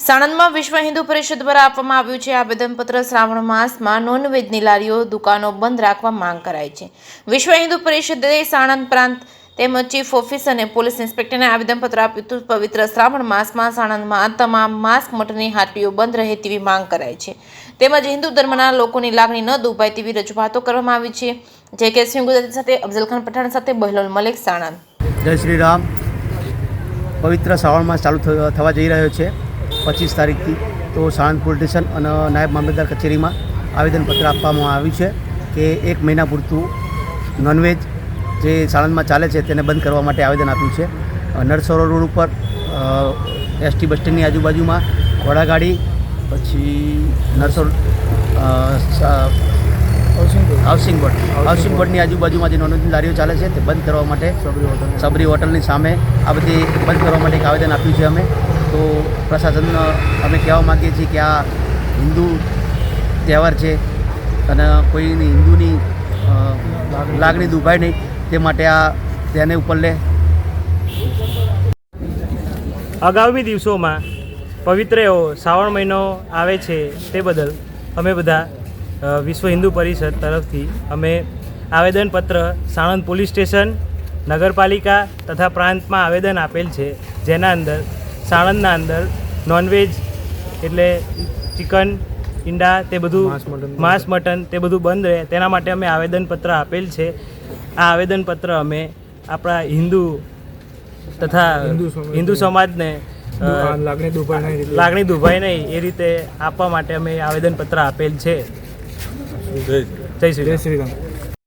સાણંદમાં વિશ્વ હિન્દુ પરિષદ દ્વારા આપવામાં આવ્યું છે આવેદનપત્ર શ્રાવણ માસમાં નોનવેજની લારીઓ દુકાનો બંધ રાખવા માંગ કરાઈ છે। વિશ્વ હિન્દુ પરિષદે સાણંદ પ્રાંત તેમજ ચીફ ઓફિસર અને પોલીસ ઇન્સ્પેક્ટરને આવેદનપત્ર આપ્યું હતું। પવિત્ર શ્રાવણ માસમાં સાણંદમાં તમામ માંસ મટનની હાટડીઓ બંધ રહે તેવી માંગ કરાઈ છે તેમજ હિન્દુ ધર્મના લોકોની લાગણી ન દુભાય તેવી રજૂઆતો કરવામાં આવી છે। જે કે સિંહ ગુજરાતી સાથે અફઝલ ખાન પઠાણ સાથે બહેલોલ મલિક સાણંદ। જય શ્રી રામ। પવિત્ર શ્રાવણ માસ ચાલુ થવા જઈ રહ્યો છે 25 તારીખથી। તો સાણંદ પોલીસ સ્ટેશન અને નાયબ મામલતદાર કચેરીમાં આવેદનપત્ર આપવામાં આવ્યું છે કે 1 મહિના પૂરતું નોનવેજ જે સાણંદમાં ચાલે છે તેને બંધ કરવા માટે આવેદન આપ્યું છે। નરસરોવર રોડ ઉપર એસટી બસ સ્ટેન્ડની આજુબાજુમાં ઘોડાગાડી પછી નરસરોવર હાઉસિંગ બોર્ડની આજુબાજુમાં જે નોનવેજની લારીઓ ચાલે છે તે બંધ કરવા માટે સબરી હોટલની સામે આ બધી બંધ કરવા માટે એક આવેદન આપ્યું છે અમે। તો પ્રશાસનને અમે કહેવા માગીએ છીએ કે આ હિન્દુ તહેવાર છે અને કોઈની હિન્દુની લાગણી દુભાય નહીં તે માટે આ તેને ઉપર લે। આગામી દિવસોમાં પવિત્ર એવો શ્રાવણ મહિનો આવે છે તે બદલ અમે બધા વિશ્વ હિન્દુ પરિષદ તરફથી અમે આવેદનપત્ર સાણંદ પોલીસ સ્ટેશન નગરપાલિકા તથા પ્રાંતમાં આવેદન આપેલ છે। જેના અંદર સાણંદના અંદર નોનવેજ એટલે ચિકન ઈંડા તે બધું માંસ મટન તે બધું બંધ રહે તેના માટે અમે આવેદનપત્ર આપેલ છે। આ આવેદનપત્ર અમે આપણા હિન્દુ તથા હિન્દુ સમાજને લાગણી દુભાય નહીં એ રીતે આપવા માટે અમે આવેદનપત્ર આપેલ છે। જય શ્રી રામ।